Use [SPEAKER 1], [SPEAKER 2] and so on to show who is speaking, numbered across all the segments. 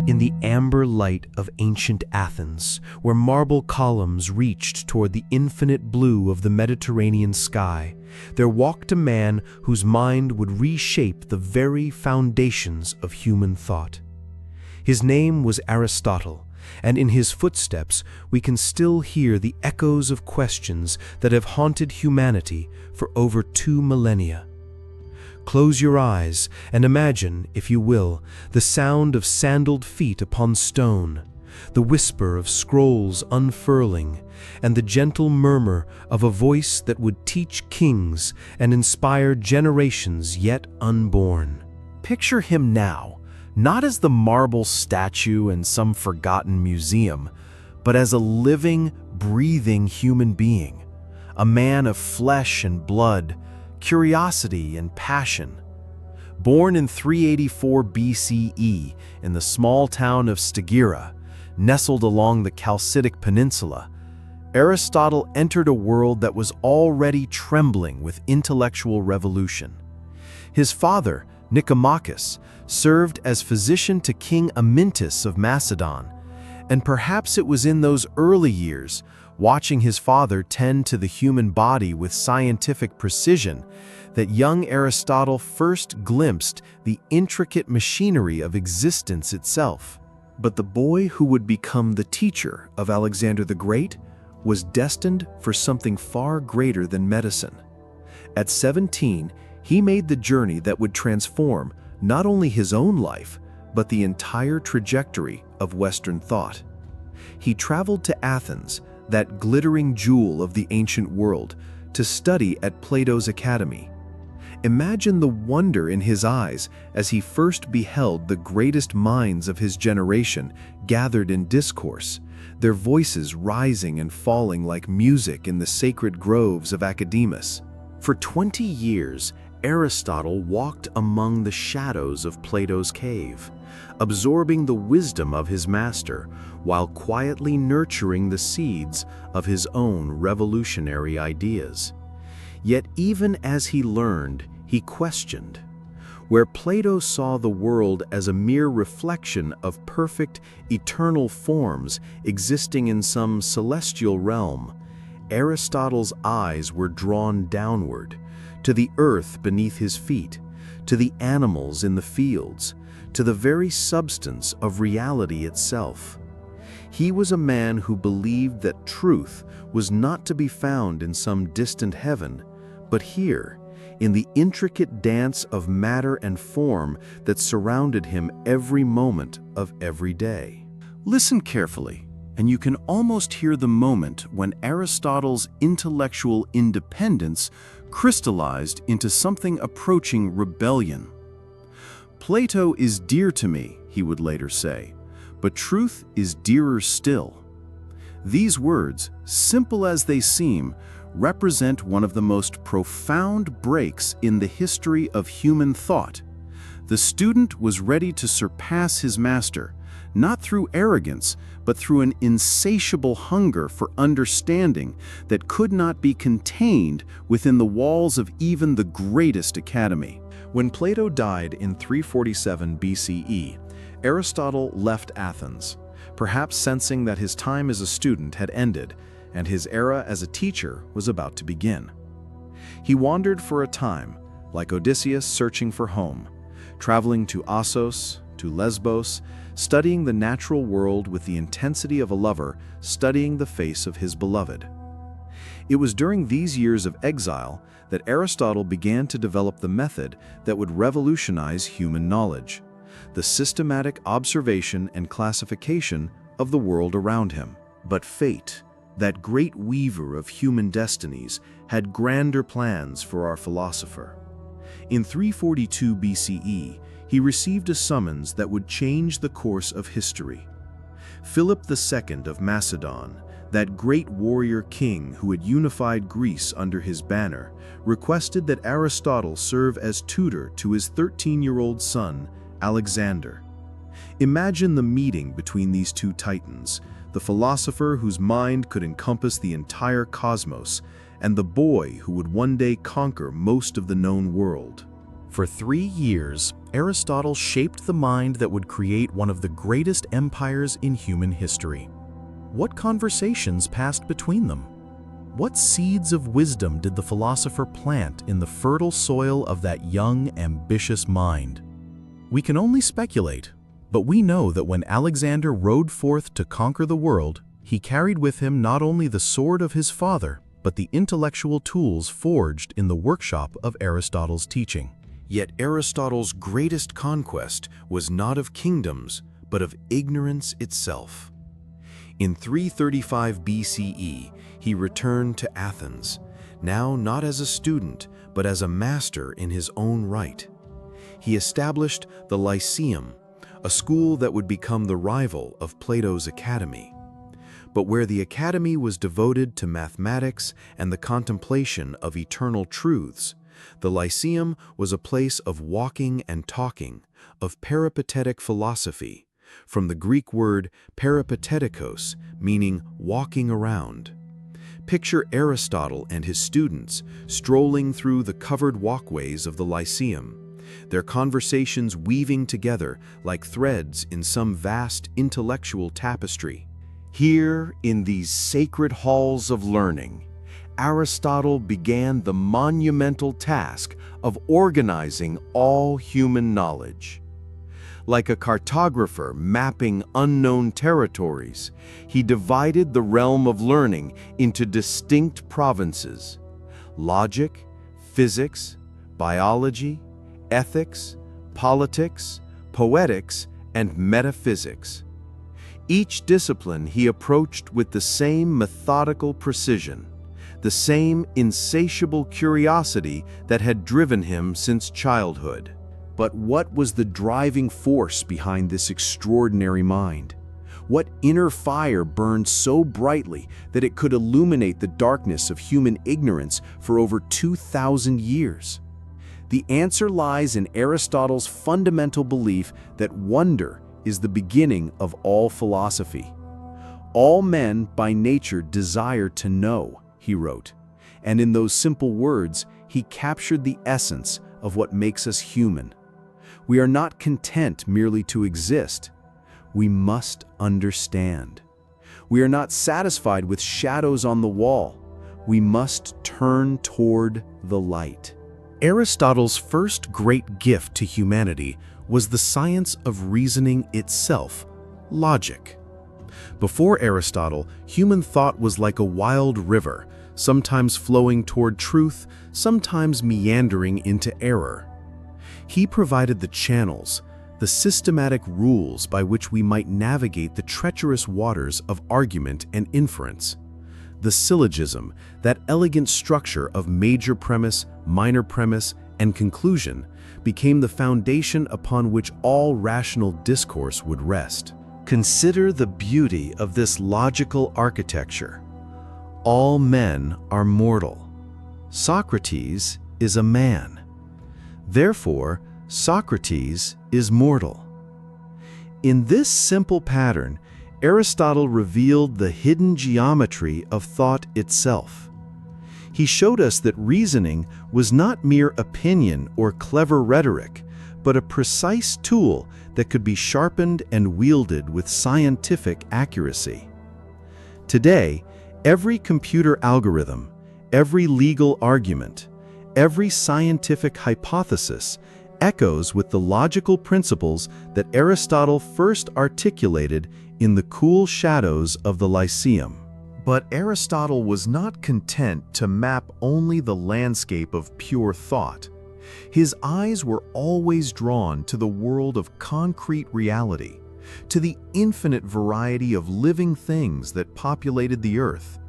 [SPEAKER 1] In the amber light of ancient Athens, where marble columns reached toward the infinite blue of the Mediterranean sky, there walked a man whose mind would reshape the very foundations of human thought. His name was Aristotle, and in his footsteps we can still hear the echoes of questions that have haunted humanity for over 2 millennia. Close your eyes and imagine, if you will, the sound of sandaled feet upon stone, the whisper of scrolls unfurling, and the gentle murmur of a voice that would teach kings and inspire generations yet unborn.
[SPEAKER 2] Picture him now, not as the marble statue in some forgotten museum, but as a living, breathing human being, a man of flesh and blood, curiosity and passion. Born in 384 BCE in the small town of Stagira, nestled along the Chalcidic Peninsula, Aristotle entered a world that was already trembling with intellectual revolution. His father, Nicomachus, served as physician to King Amyntas of Macedon, and perhaps it was in those early years, watching his father tend to the human body with scientific precision, that young Aristotle first glimpsed the intricate machinery of existence itself. But the boy who would become the teacher of Alexander the Great was destined for something far greater than medicine. At 17, he made the journey that would transform not only his own life, but the entire trajectory of Western thought. He traveled to Athens, that glittering jewel of the ancient world, to study at Plato's academy. Imagine the wonder in his eyes as he first beheld the greatest minds of his generation gathered in discourse, their voices rising and falling like music in the sacred groves of Academus. For 20 years, Aristotle walked among the shadows of Plato's cave, absorbing the wisdom of his master while quietly nurturing the seeds of his own revolutionary ideas. Yet even as he learned, he questioned. Where Plato saw the world as a mere reflection of perfect, eternal forms existing in some celestial realm, Aristotle's eyes were drawn downward, to the earth beneath his feet, to the animals in the fields, to the very substance of reality itself. He was a man who believed that truth was not to be found in some distant heaven, but here, in the intricate dance of matter and form that surrounded him every moment of every day. Listen carefully, and you can almost hear the moment when Aristotle's intellectual independence crystallized into something approaching rebellion. Plato is dear to me, he would later say, but truth is dearer still. These words, simple as they seem, represent one of the most profound breaks in the history of human thought. The student was ready to surpass his master, not through arrogance, but through an insatiable hunger for understanding that could not be contained within the walls of even the greatest academy. When Plato died in 347 BCE, Aristotle left Athens, perhaps sensing that his time as a student had ended and his era as a teacher was about to begin. He wandered for a time, like Odysseus searching for home, traveling to Assos, to Lesbos, studying the natural world with the intensity of a lover studying the face of his beloved. It was during these years of exile that Aristotle began to develop the method that would revolutionize human knowledge, the systematic observation and classification of the world around him. But fate, that great weaver of human destinies, had grander plans for our philosopher. In 342 BCE, he received a summons that would change the course of history. Philip II of Macedon, that great warrior king who had unified Greece under his banner, requested that Aristotle serve as tutor to his 13-year-old son, Alexander. Imagine the meeting between these two titans, the philosopher whose mind could encompass the entire cosmos, and the boy who would one day conquer most of the known world. For 3 years, Aristotle shaped the mind that would create one of the greatest empires in human history. What conversations passed between them? What seeds of wisdom did the philosopher plant in the fertile soil of that young, ambitious mind? We can only speculate, but we know that when Alexander rode forth to conquer the world, he carried with him not only the sword of his father, but the intellectual tools forged in the workshop of Aristotle's teaching.
[SPEAKER 1] Yet Aristotle's greatest conquest was not of kingdoms, but of ignorance itself. In 335 BCE, he returned to Athens, now not as a student, but as a master in his own right. He established the Lyceum, a school that would become the rival of Plato's Academy. But where the Academy was devoted to mathematics and the contemplation of eternal truths, the Lyceum was a place of walking and talking, of peripatetic philosophy, from the Greek word peripatetikos, meaning walking around. Picture Aristotle and his students strolling through the covered walkways of the Lyceum, their conversations weaving together like threads in some vast intellectual tapestry. Here, in these sacred halls of learning, Aristotle began the monumental task of organizing all human knowledge. Like a cartographer mapping unknown territories, he divided the realm of learning into distinct provinces: logic, physics, biology, ethics, politics, poetics, and metaphysics. Each discipline he approached with the same methodical precision, the same insatiable curiosity that had driven him since childhood. But what was the driving force behind this extraordinary mind? What inner fire burned so brightly that it could illuminate the darkness of human ignorance for over 2,000 years? The answer lies in Aristotle's fundamental belief that wonder is the beginning of all philosophy. All men by nature desire to know, he wrote, and in those simple words, he captured the essence of what makes us human. We are not content merely to exist. We must understand. We are not satisfied with shadows on the wall. We must turn toward the light. Aristotle's first great gift to humanity was the science of reasoning itself, logic. Before Aristotle, human thought was like a wild river, sometimes flowing toward truth, sometimes meandering into error. He provided the channels, the systematic rules by which we might navigate the treacherous waters of argument and inference. The syllogism, that elegant structure of major premise, minor premise, and conclusion, became the foundation upon which all rational discourse would rest. Consider the beauty of this logical architecture. All men are mortal. Socrates is a man. Therefore, Socrates is mortal. In this simple pattern, Aristotle revealed the hidden geometry of thought itself. He showed us that reasoning was not mere opinion or clever rhetoric, but a precise tool that could be sharpened and wielded with scientific accuracy. Today, every computer algorithm, every legal argument, every scientific hypothesis echoes with the logical principles that Aristotle first articulated in the cool shadows of the Lyceum. But Aristotle was not content to map only the landscape of pure thought. His eyes were always drawn to the world of concrete reality, to the infinite variety of living things that populated the earth.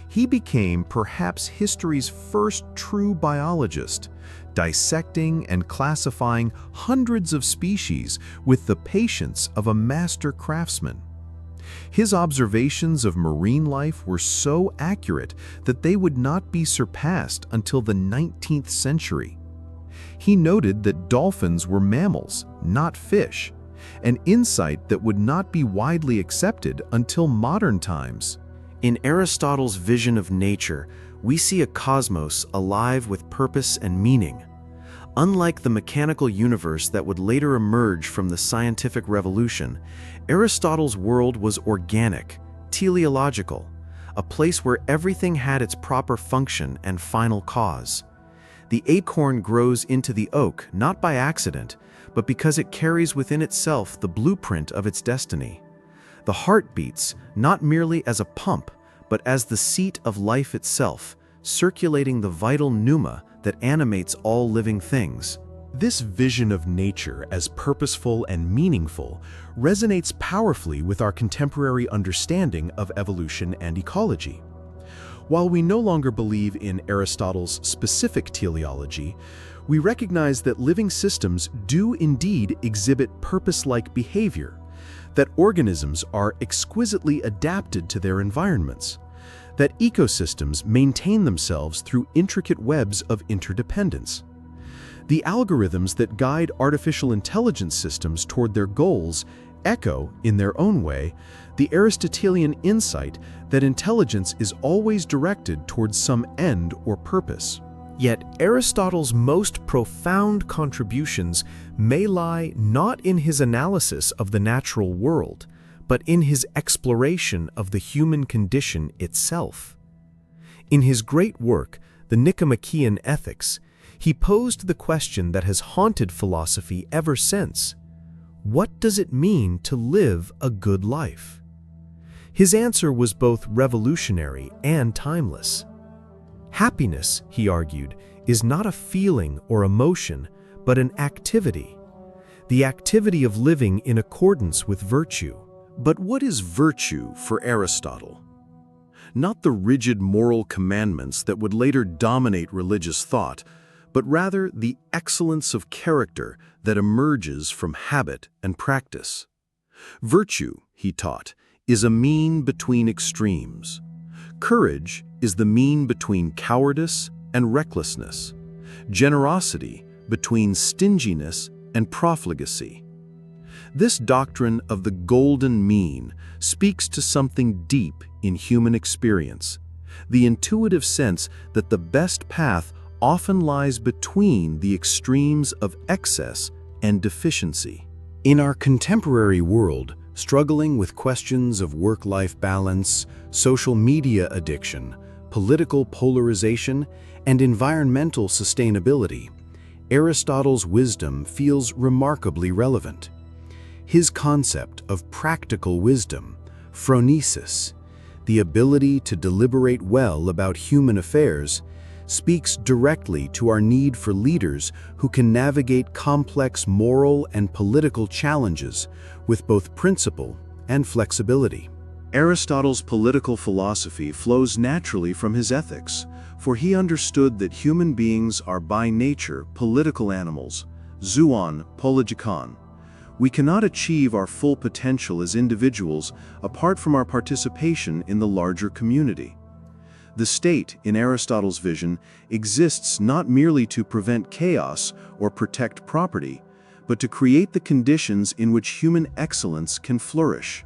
[SPEAKER 1] He became perhaps history's first true biologist, dissecting and classifying hundreds of species with the patience of a master craftsman. His observations of marine life were so accurate that they would not be surpassed until the 19th century. He noted that dolphins were mammals, not fish, an insight that would not be widely accepted until modern times. In Aristotle's vision of nature, we see a cosmos alive with purpose and meaning,
[SPEAKER 2] Unlike the mechanical universe that would later emerge from the scientific revolution, Aristotle's world was organic, teleological, a place where everything had its proper function and final cause. The acorn grows into the oak not by accident, but because it carries within itself the blueprint of its destiny. The heart beats not merely as a pump, but as the seat of life itself, circulating the vital pneuma that animates all living things.
[SPEAKER 1] This vision of nature as purposeful and meaningful resonates powerfully with our contemporary understanding of evolution and ecology. While we no longer believe in Aristotle's specific teleology, we recognize that living systems do indeed exhibit purpose-like behavior, that organisms are exquisitely adapted to their environments, that ecosystems maintain themselves through intricate webs of interdependence. The algorithms that guide artificial intelligence systems toward their goals echo, in their own way, the Aristotelian insight that intelligence is always directed towards some end or purpose. Yet Aristotle's most profound contributions may lie not in his analysis of the natural world, but in his exploration of the human condition itself. In his great work, The Nicomachean Ethics, he posed the question that has haunted philosophy ever since: what does it mean to live a good life? His answer was both revolutionary and timeless. Happiness, he argued, is not a feeling or emotion, but an activity. The activity of living in accordance with virtue.
[SPEAKER 2] But what is virtue for Aristotle? Not the rigid moral commandments that would later dominate religious thought, but rather the excellence of character that emerges from habit and practice. Virtue, he taught, is a mean between extremes. Courage is the mean between cowardice and recklessness. Generosity between stinginess and profligacy. This doctrine of the golden mean speaks to something deep in human experience, the intuitive sense that the best path often lies between the extremes of excess and deficiency. In our contemporary world, struggling with questions of work-life balance, social media addiction, political polarization, and environmental sustainability, Aristotle's wisdom feels remarkably relevant. His concept of practical wisdom, phronesis, the ability to deliberate well about human affairs, speaks directly to our need for leaders who can navigate complex moral and political challenges with both principle and flexibility. Aristotle's political philosophy flows naturally from his ethics, for he understood that human beings are by nature political animals, zoon polygikon. We cannot achieve our full potential as individuals apart from our participation in the larger community. The state, in Aristotle's vision, exists not merely to prevent chaos or protect property, but to create the conditions in which human excellence can flourish.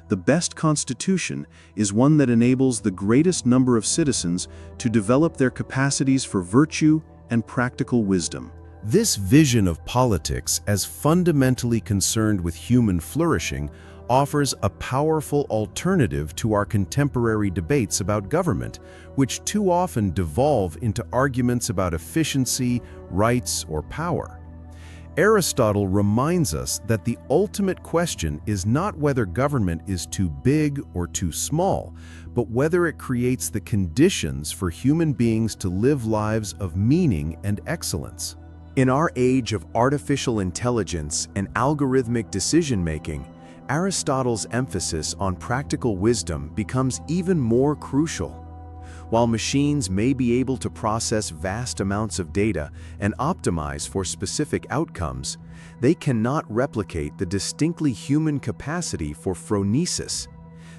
[SPEAKER 2] The best constitution is one that enables the greatest number of citizens to develop their capacities for virtue and practical wisdom. This vision of politics as fundamentally concerned with human flourishing offers a powerful alternative to our contemporary debates about government, which too often devolve into arguments about efficiency, rights, or power. Aristotle reminds us that the ultimate question is not whether government is too big or too small, but whether it creates the conditions for human beings to live lives of meaning and excellence. In our age of artificial intelligence and algorithmic decision-making, Aristotle's emphasis on practical wisdom becomes even more crucial. While machines may be able to process vast amounts of data and optimize for specific outcomes, they cannot replicate the distinctly human capacity for phronesis,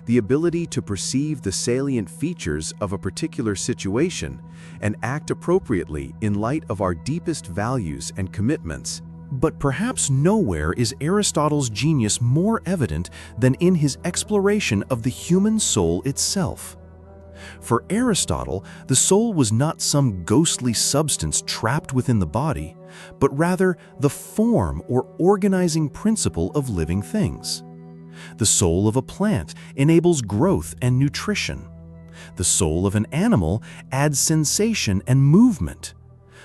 [SPEAKER 2] the ability to perceive the salient features of a particular situation and act appropriately in light of our deepest values and commitments. But perhaps nowhere is Aristotle's genius more evident than in his exploration of the human soul itself. For Aristotle, the soul was not some ghostly substance trapped within the body, but rather the form or organizing principle of living things. The soul of a plant enables growth and nutrition. The soul of an animal adds sensation and movement.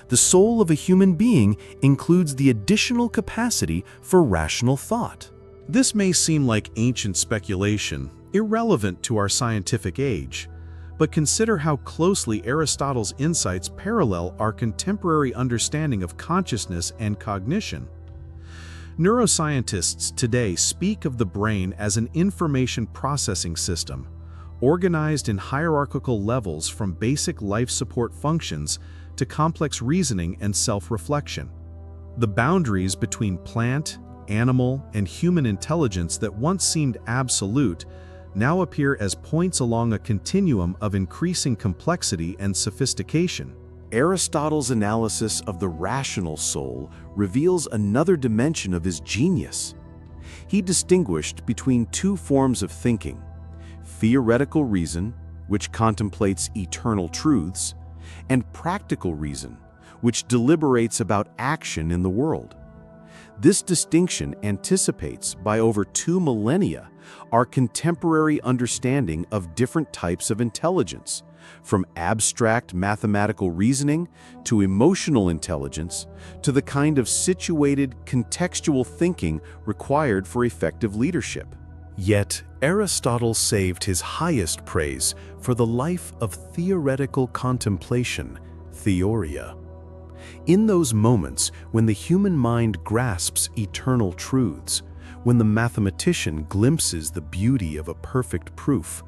[SPEAKER 2] The soul of a human being includes the additional capacity for rational thought.
[SPEAKER 3] This may seem like ancient speculation, irrelevant to our scientific age, but consider how closely Aristotle's insights parallel our contemporary understanding of consciousness and cognition. Neuroscientists today speak of the brain as an information processing system, organized in hierarchical levels from basic life support functions to complex reasoning and self-reflection. The boundaries between plant, animal, and human intelligence that once seemed absolute now appear as points along a continuum of increasing complexity and sophistication.
[SPEAKER 2] Aristotle's analysis of the rational soul reveals another dimension of his genius. He distinguished between two forms of thinking: theoretical reason, which contemplates eternal truths, and practical reason, which deliberates about action in the world. This distinction anticipates, by over 2 millennia, our contemporary understanding of different types of intelligence, from abstract mathematical reasoning to emotional intelligence to the kind of situated, contextual thinking required for effective leadership. Yet, Aristotle saved his highest praise for the life of theoretical contemplation, theoria. In those moments when the human mind grasps eternal truths, when the mathematician glimpses the beauty of a perfect proof,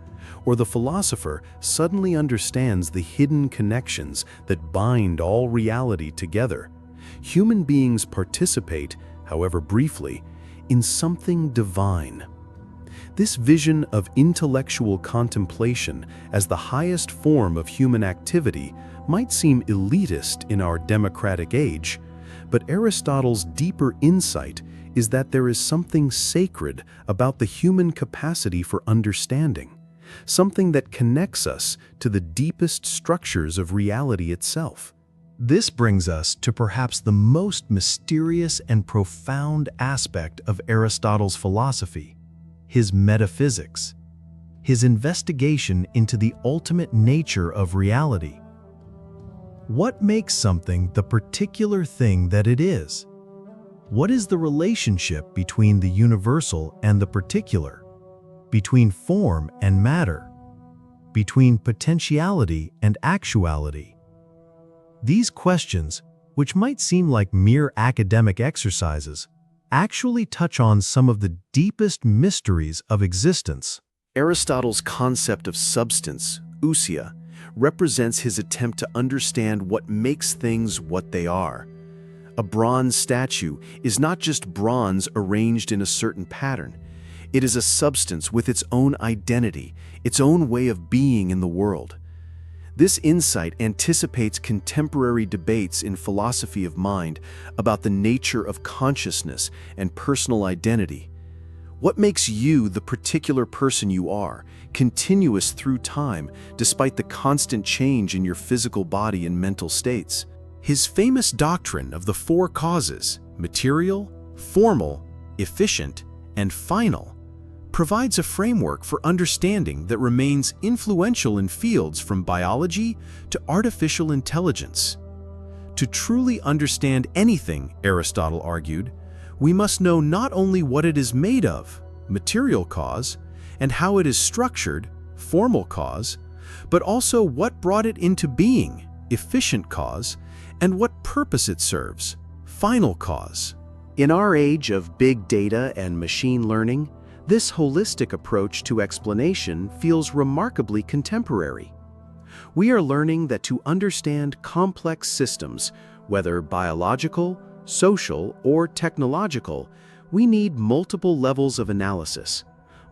[SPEAKER 2] or the philosopher suddenly understands the hidden connections that bind all reality together, human beings participate, however briefly, in something divine. This vision of intellectual contemplation as the highest form of human activity might seem elitist in our democratic age, but Aristotle's deeper insight is that there is something sacred about the human capacity for understanding, something that connects us to the deepest structures of reality itself.
[SPEAKER 1] This brings us to perhaps the most mysterious and profound aspect of Aristotle's philosophy: his metaphysics, his investigation into the ultimate nature of reality. What makes something the particular thing that it is? What is the relationship between the universal and the particular, between form and matter, between potentiality and actuality? These questions, which might seem like mere academic exercises, actually touch on some of the deepest mysteries of existence.
[SPEAKER 2] Aristotle's concept of substance, ousia, represents his attempt to understand what makes things what they are. A bronze statue is not just bronze arranged in a certain pattern. It is a substance with its own identity, its own way of being in the world. This insight anticipates contemporary debates in philosophy of mind about the nature of consciousness and personal identity. What makes you the particular person you are, continuous through time, despite the constant change in your physical body and mental states? His famous doctrine of the 4 causes, material, formal, efficient, and final, provides a framework for understanding that remains influential in fields from biology to artificial intelligence. To truly understand anything, Aristotle argued, we must know not only what it is made of, material cause, and how it is structured, formal cause, but also what brought it into being, efficient cause, and what purpose it serves, final cause. In our age of big data and machine learning, this holistic approach to explanation feels remarkably contemporary. We are learning that to understand complex systems, whether biological, social, or technological, we need multiple levels of analysis,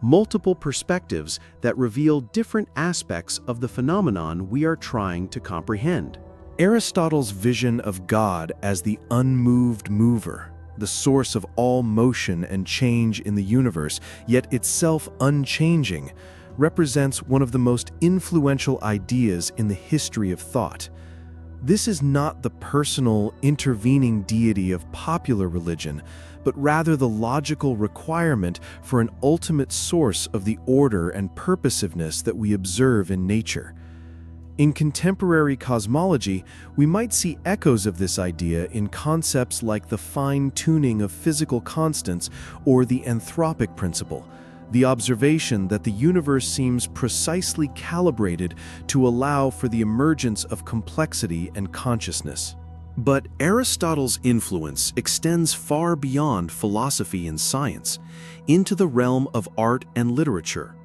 [SPEAKER 2] multiple perspectives that reveal different aspects of the phenomenon we are trying to comprehend. Aristotle's vision of God as the unmoved mover, the source of all motion and change in the universe, yet itself unchanging, represents one of the most influential ideas in the history of thought.
[SPEAKER 1] This is not the personal, intervening deity of popular religion, but rather the logical requirement for an ultimate source of the order and purposiveness that we observe in nature. In contemporary cosmology, we might see echoes of this idea in concepts like the fine-tuning of physical constants or the anthropic principle, the observation that the universe seems precisely calibrated to allow for the emergence of complexity and consciousness. But Aristotle's influence extends far beyond philosophy and science, into the realm of art and literature.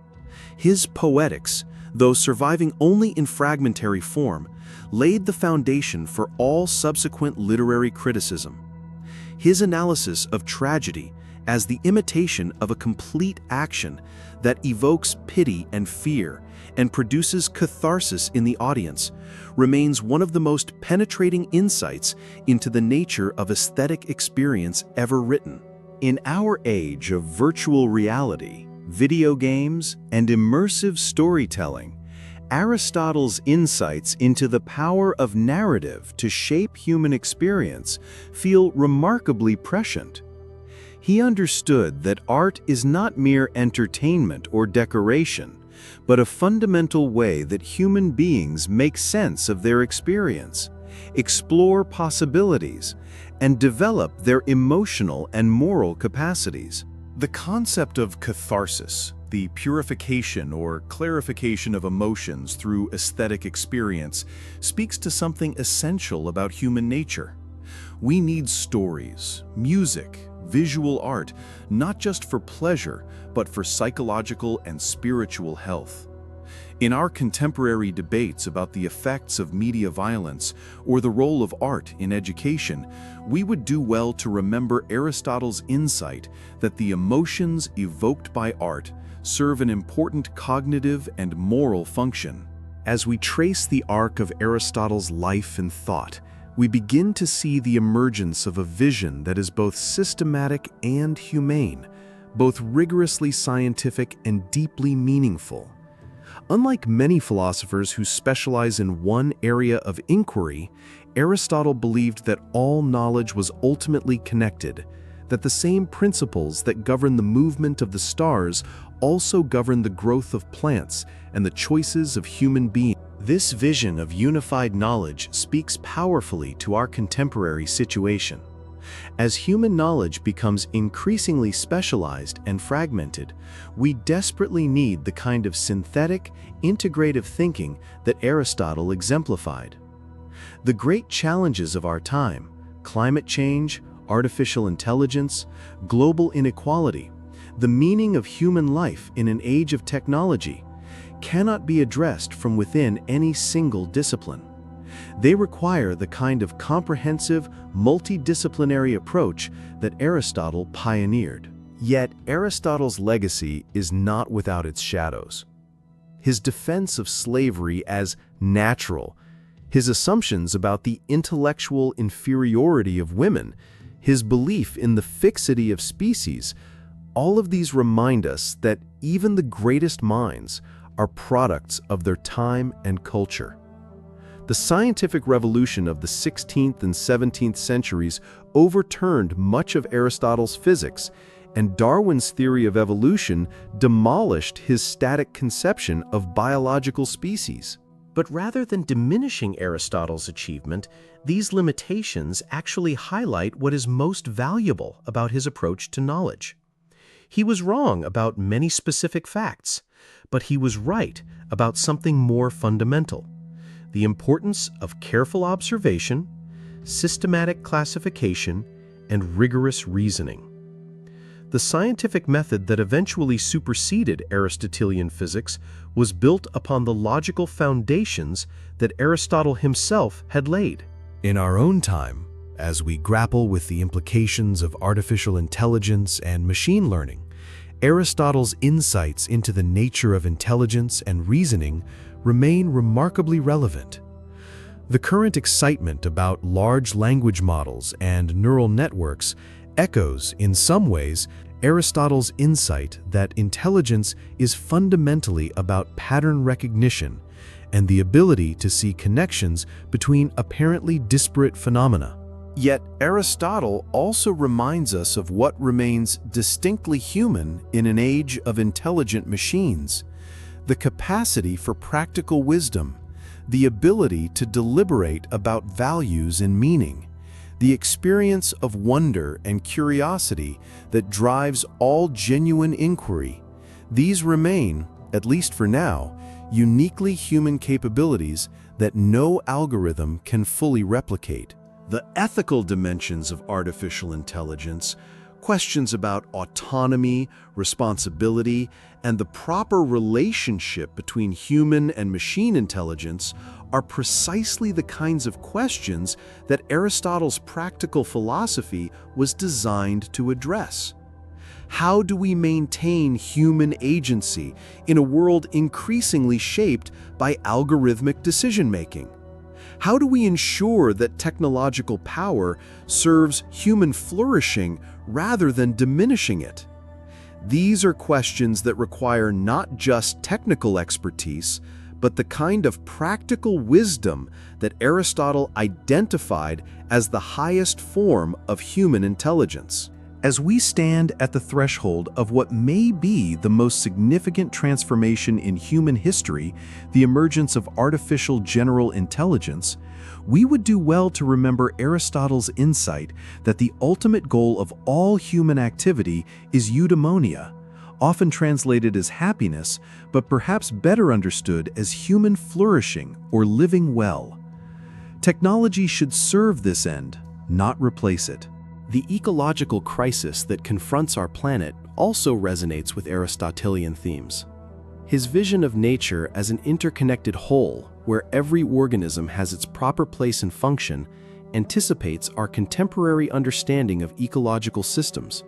[SPEAKER 1] His poetics, though surviving only in fragmentary form, laid the foundation for all subsequent literary criticism. His analysis of tragedy as the imitation of a complete action that evokes pity and fear and produces catharsis in the audience remains one of the most penetrating insights into the nature of aesthetic experience ever written. In our age of virtual reality, video games, and immersive storytelling, Aristotle's insights into the power of narrative to shape human experience feel remarkably prescient. He understood that art is not mere entertainment or decoration, but a fundamental way that human beings make sense of their experience, explore possibilities, and develop their emotional and moral capacities. The concept of catharsis, the purification or clarification of emotions through aesthetic experience, speaks to something essential about human nature. We need stories, music, visual art, not just for pleasure, but for psychological and spiritual health. In our contemporary debates about the effects of media violence or the role of art in education, we would do well to remember Aristotle's insight that the emotions evoked by art serve an important cognitive and moral function. As we trace the arc of Aristotle's life and thought, we begin to see the emergence of a vision that is both systematic and humane, both rigorously scientific and deeply meaningful. Unlike many philosophers who specialize in one area of inquiry, Aristotle believed that all knowledge was ultimately connected, that the same principles that govern the movement of the stars also govern the growth of plants and the choices of human beings. This vision of unified knowledge speaks powerfully to our contemporary situation. As human knowledge becomes increasingly specialized and fragmented, we desperately need the kind of synthetic, integrative thinking that Aristotle exemplified. The great challenges of our time, climate change, artificial intelligence, global inequality, the meaning of human life in an age of technology, cannot be addressed from within any single discipline. They require the kind of comprehensive, multidisciplinary approach that Aristotle pioneered. Yet Aristotle's legacy is not without its shadows. His defense of slavery as natural, his assumptions about the intellectual inferiority of women, his belief in the fixity of species, all of these remind us that even the greatest minds are products of their time and culture. The scientific revolution of the 16th and 17th centuries overturned much of Aristotle's physics, and Darwin's theory of evolution demolished his static conception of biological species. But rather than diminishing Aristotle's achievement, these limitations actually highlight what is most valuable about his approach to knowledge. He was wrong about many specific facts, but he was right about something more fundamental: the importance of careful observation, systematic classification, and rigorous reasoning. The scientific method that eventually superseded Aristotelian physics was built upon the logical foundations that Aristotle himself had laid. In our own time, as we grapple with the implications of artificial intelligence and machine learning, Aristotle's insights into the nature of intelligence and reasoning remain remarkably relevant. The current excitement about large language models and neural networks echoes, in some ways, Aristotle's insight that intelligence is fundamentally about pattern recognition and the ability to see connections between apparently disparate phenomena.
[SPEAKER 2] Yet Aristotle also reminds us of what remains distinctly human in an age of intelligent machines: the capacity for practical wisdom, the ability to deliberate about values and meaning, the experience of wonder and curiosity that drives all genuine inquiry. These remain, at least for now, uniquely human capabilities that no algorithm can fully replicate.
[SPEAKER 1] The ethical dimensions of artificial intelligence, questions about autonomy, responsibility, and the proper relationship between human and machine intelligence are precisely the kinds of questions that Aristotle's practical philosophy was designed to address. How do we maintain human agency in a world increasingly shaped by algorithmic decision-making? How do we ensure that technological power serves human flourishing rather than diminishing it? These are questions that require not just technical expertise, but the kind of practical wisdom that Aristotle identified as the highest form of human intelligence. As we stand at the threshold of what may be the most significant transformation in human history, the emergence of artificial general intelligence, we would do well to remember Aristotle's insight that the ultimate goal of all human activity is eudaimonia, often translated as happiness, but perhaps better understood as human flourishing or living well. Technology should serve this end, not replace it. The ecological crisis that confronts our planet also resonates with Aristotelian themes. His vision of nature as an interconnected whole, where every organism has its proper place and function, anticipates our contemporary understanding of ecological systems.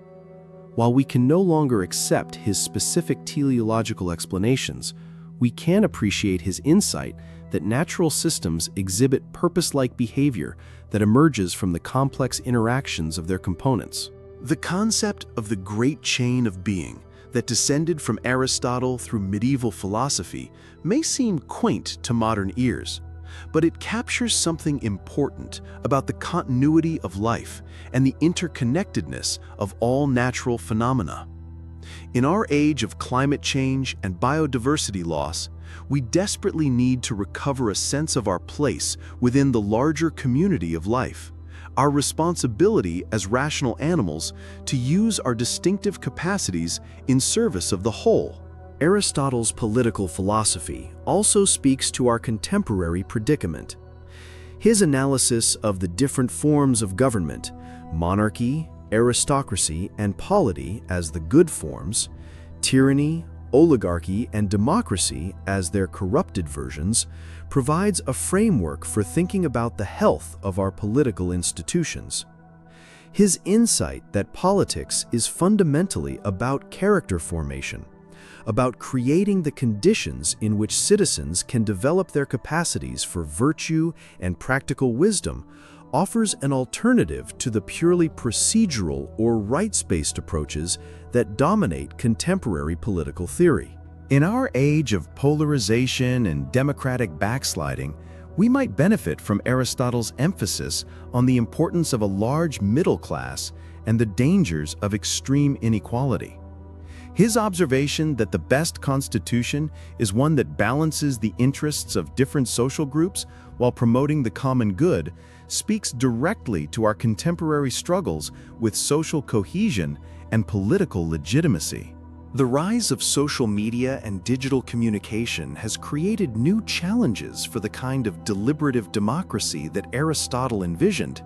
[SPEAKER 1] While we can no longer accept his specific teleological explanations, we can appreciate his insight that natural systems exhibit purpose-like behavior that emerges from the complex interactions of their components. The concept of the great chain of being that descended from Aristotle through medieval philosophy may seem quaint to modern ears, but it captures something important about the continuity of life and the interconnectedness of all natural phenomena. In our age of climate change and biodiversity loss, we desperately need to recover a sense of our place within the larger community of life, our responsibility as rational animals to use our distinctive capacities in service of the whole. Aristotle's political philosophy also speaks to our contemporary predicament. His analysis of the different forms of government, monarchy, aristocracy, and polity as the good forms, tyranny, oligarchy, and democracy as their corrupted versions, provides a framework for thinking about the health of our political institutions. His insight that politics is fundamentally about character formation, about creating the conditions in which citizens can develop their capacities for virtue and practical wisdom, offers an alternative to the purely procedural or rights-based approaches that dominate contemporary political theory. In our age of polarization and democratic backsliding, we might benefit from Aristotle's emphasis on the importance of a large middle class and the dangers of extreme inequality. His observation that the best constitution is one that balances the interests of different social groups while promoting the common good speaks directly to our contemporary struggles with social cohesion and political legitimacy. The rise of social media and digital communication has created new challenges for the kind of deliberative democracy that Aristotle envisioned.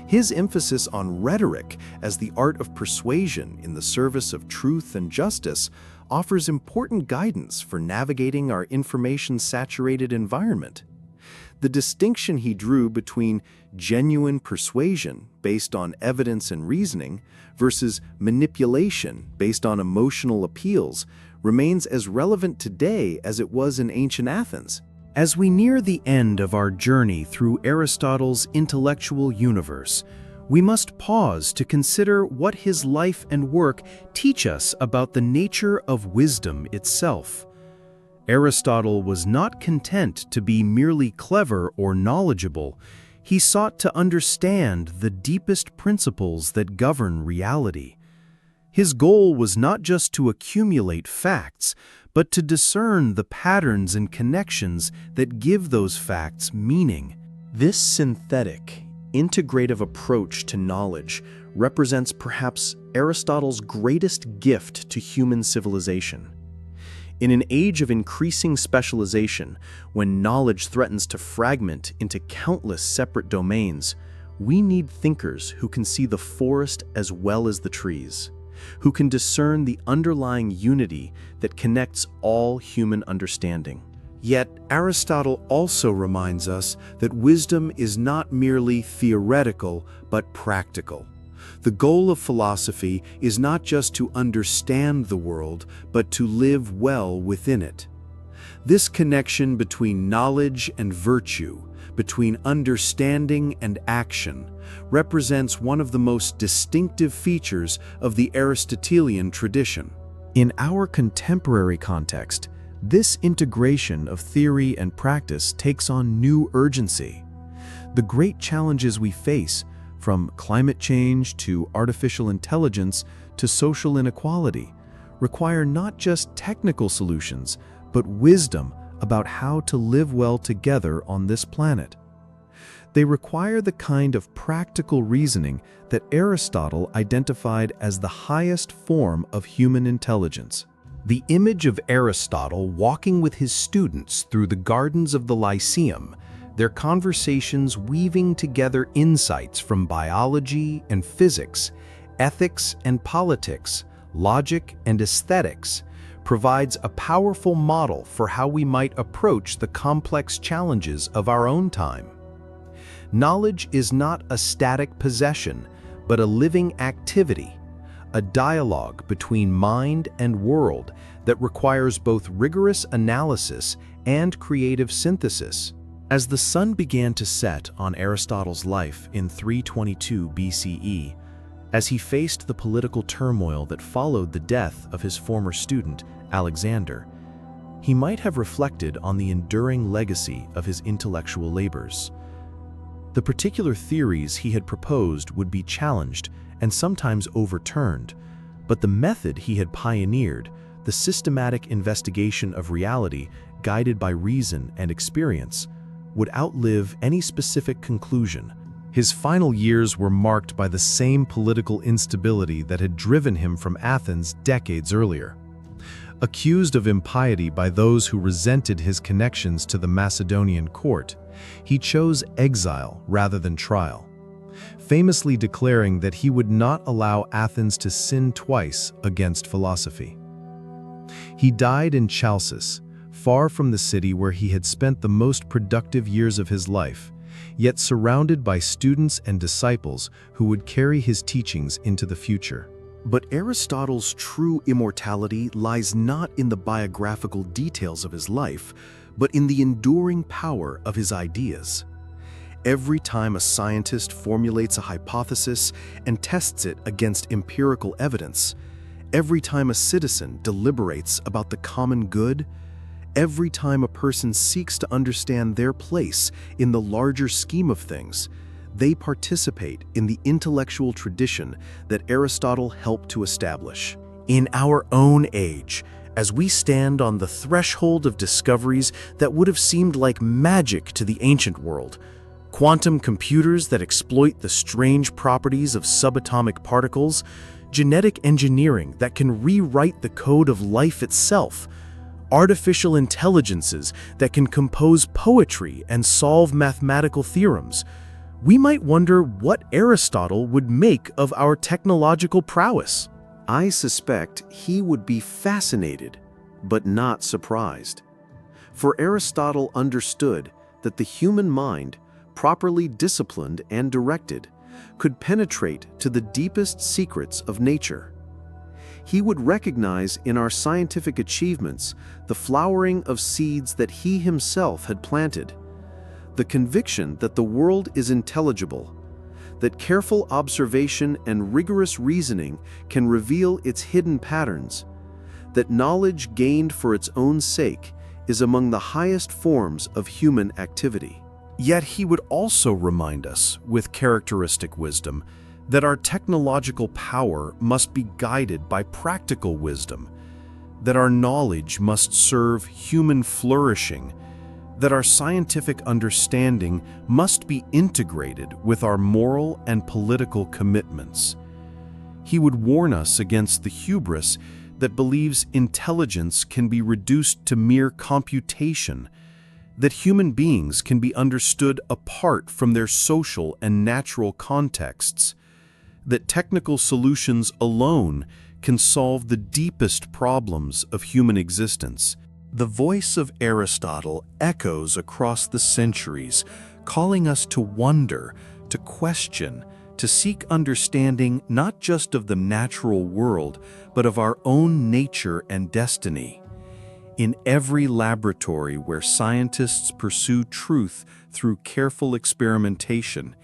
[SPEAKER 1] His emphasis on rhetoric as the art of persuasion in the service of truth and justice offers important guidance for navigating our information-saturated environment. The distinction he drew between genuine persuasion based on evidence and reasoning versus manipulation based on emotional appeals remains as relevant today as it was in ancient Athens. As we near the end of our journey through Aristotle's intellectual universe, we must pause to consider what his life and work teach us about the nature of wisdom itself.
[SPEAKER 2] Aristotle was not content to be merely clever or knowledgeable. He sought to understand the deepest principles that govern reality. His goal was not just to accumulate facts, but to discern the patterns and connections that give those facts meaning.
[SPEAKER 1] This synthetic, integrative approach to knowledge represents perhaps Aristotle's greatest gift to human civilization. In an age of increasing specialization, when knowledge threatens to fragment into countless separate domains, we need thinkers who can see the forest as well as the trees, who can discern the underlying unity that connects all human understanding. Yet, Aristotle also reminds us that wisdom is not merely theoretical, but practical. The goal of philosophy is not just to understand the world, but to live well within it. This connection between knowledge and virtue, between understanding and action, represents one of the most distinctive features of the Aristotelian tradition.
[SPEAKER 2] In our contemporary context, this integration of theory and practice takes on new urgency. The great challenges we face, from climate change to artificial intelligence to social inequality, require not just technical solutions, but wisdom about how to live well together on this planet. They require the kind of practical reasoning that Aristotle identified as the highest form of human intelligence. The image of Aristotle walking with his students through the gardens of the Lyceum, their conversations weaving together insights from biology and physics, ethics and politics, logic and aesthetics, provides a powerful model for how we might approach the complex challenges of our own time. Knowledge is not a static possession, but a living activity, a dialogue between mind and world that requires both rigorous analysis and creative synthesis. As the sun began to set on Aristotle's life in 322 BCE, as he faced the political turmoil that followed the death of his former student, Alexander, he might have reflected on the enduring legacy of his intellectual labors. The particular theories he had proposed would be challenged and sometimes overturned, but the method he had pioneered, the systematic investigation of reality guided by reason and experience, would outlive any specific conclusion. His final years were marked by the same political instability that had driven him from Athens decades earlier. Accused of impiety by those who resented his connections to the Macedonian court, he chose exile rather than trial, famously declaring that he would not allow Athens to sin twice against philosophy. He died in Chalcis, far from the city where he had spent the most productive years of his life, yet surrounded by students and disciples who would carry his teachings into the future.
[SPEAKER 1] But Aristotle's true immortality lies not in the biographical details of his life, but in the enduring power of his ideas. Every time a scientist formulates a hypothesis and tests it against empirical evidence, every time a citizen deliberates about the common good, every time a person seeks to understand their place in the larger scheme of things, they participate in the intellectual tradition that Aristotle helped to establish. In our own age, as we stand on the threshold of discoveries that would have seemed like magic to the ancient world, quantum computers that exploit the strange properties of subatomic particles, genetic engineering that can rewrite the code of life itself, artificial intelligences that can compose poetry and solve mathematical theorems, we might wonder what Aristotle would make of our technological prowess. I suspect he would be fascinated, but not surprised. For Aristotle understood that the human mind, properly disciplined and directed, could penetrate to the deepest secrets of nature. He would recognize in our scientific achievements the flowering of seeds that he himself had planted, the conviction that the world is intelligible, that careful observation and rigorous reasoning can reveal its hidden patterns, that knowledge gained for its own sake
[SPEAKER 2] is among the highest forms of human activity. Yet he would also remind us, with characteristic wisdom, that our technological power must be guided by practical wisdom, that our knowledge must serve human flourishing, that our scientific understanding must be integrated with our moral and political commitments. He would warn us against the hubris that believes intelligence can be reduced to mere computation, that human beings can be understood apart from their social and natural contexts, that technical solutions alone can solve the deepest problems of human existence. The voice of Aristotle echoes across the centuries, calling us to wonder, to question, to seek understanding not just of the natural world, but of our own nature and destiny. In every laboratory where scientists pursue truth through careful experimentation,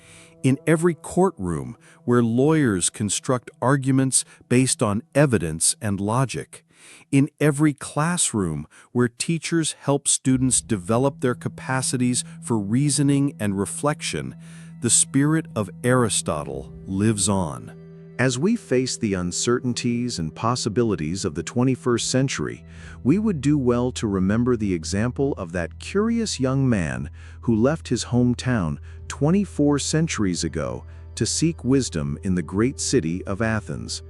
[SPEAKER 2] in every courtroom where lawyers construct arguments based on evidence and logic, in every classroom where teachers help students develop their capacities for reasoning and reflection, the spirit of Aristotle lives on.
[SPEAKER 3] As we face the uncertainties and possibilities of the 21st century, we would do well to remember the example of that curious young man who left his hometown 24 centuries ago to seek wisdom in the great city of Athens.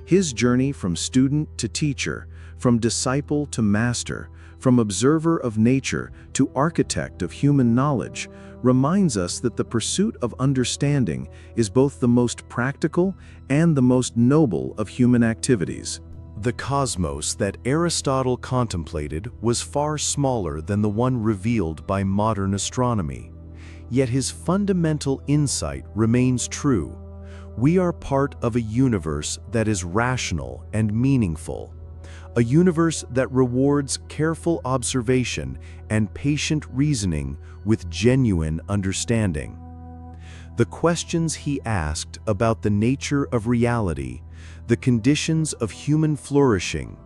[SPEAKER 3] His journey from student to teacher, from disciple to master, from observer of nature to architect of human knowledge, reminds us that the pursuit of understanding is both the most practical and the most noble of human activities.
[SPEAKER 1] The cosmos that Aristotle contemplated was far smaller than the one revealed by modern astronomy. Yet his fundamental insight remains true. We are part of a universe that is rational and meaningful, a universe that rewards careful observation and patient reasoning with genuine understanding. The questions he asked about the nature of reality, the conditions of human flourishing,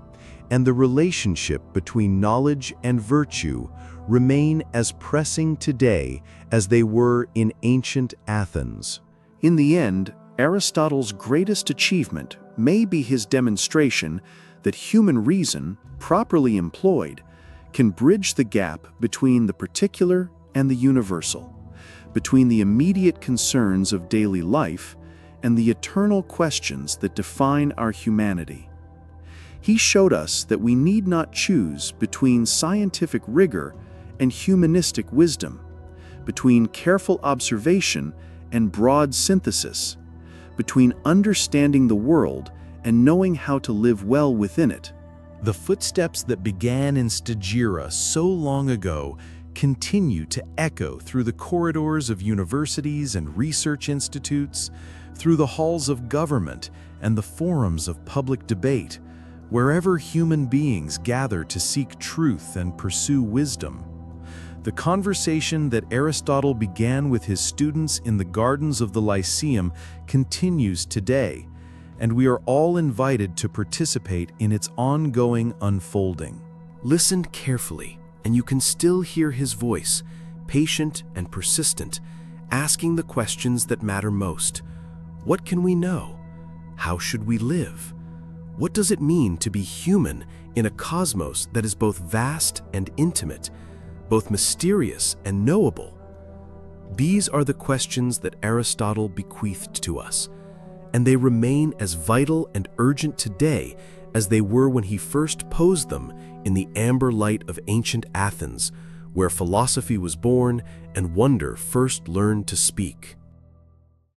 [SPEAKER 1] and the relationship between knowledge and virtue remain as pressing today as they were in ancient Athens.
[SPEAKER 2] In the end, Aristotle's greatest achievement may be his demonstration that human reason, properly employed, can bridge the gap between the particular and the universal, between the immediate concerns of daily life and the eternal questions that define our humanity. He showed us that we need not choose between scientific rigor and humanistic wisdom, between careful observation and broad synthesis, between understanding the world and knowing how to live well within it.
[SPEAKER 1] The footsteps that began in Stagira so long ago continue to echo through the corridors of universities and research institutes, through the halls of government and the forums of public debate, wherever human beings gather to seek truth and pursue wisdom. The conversation that Aristotle began with his students in the gardens of the Lyceum continues today, and we are all invited to participate in its ongoing unfolding.
[SPEAKER 2] Listen carefully, and you can still hear his voice, patient and persistent, asking the questions that matter most. What can we know? How should we live? What does it mean to be human in a cosmos that is both vast and intimate, both mysterious and knowable? These are the questions that Aristotle bequeathed to us, and they remain as vital and urgent today as they were when he first posed them in the amber light of ancient Athens, where philosophy was born and wonder first learned to speak.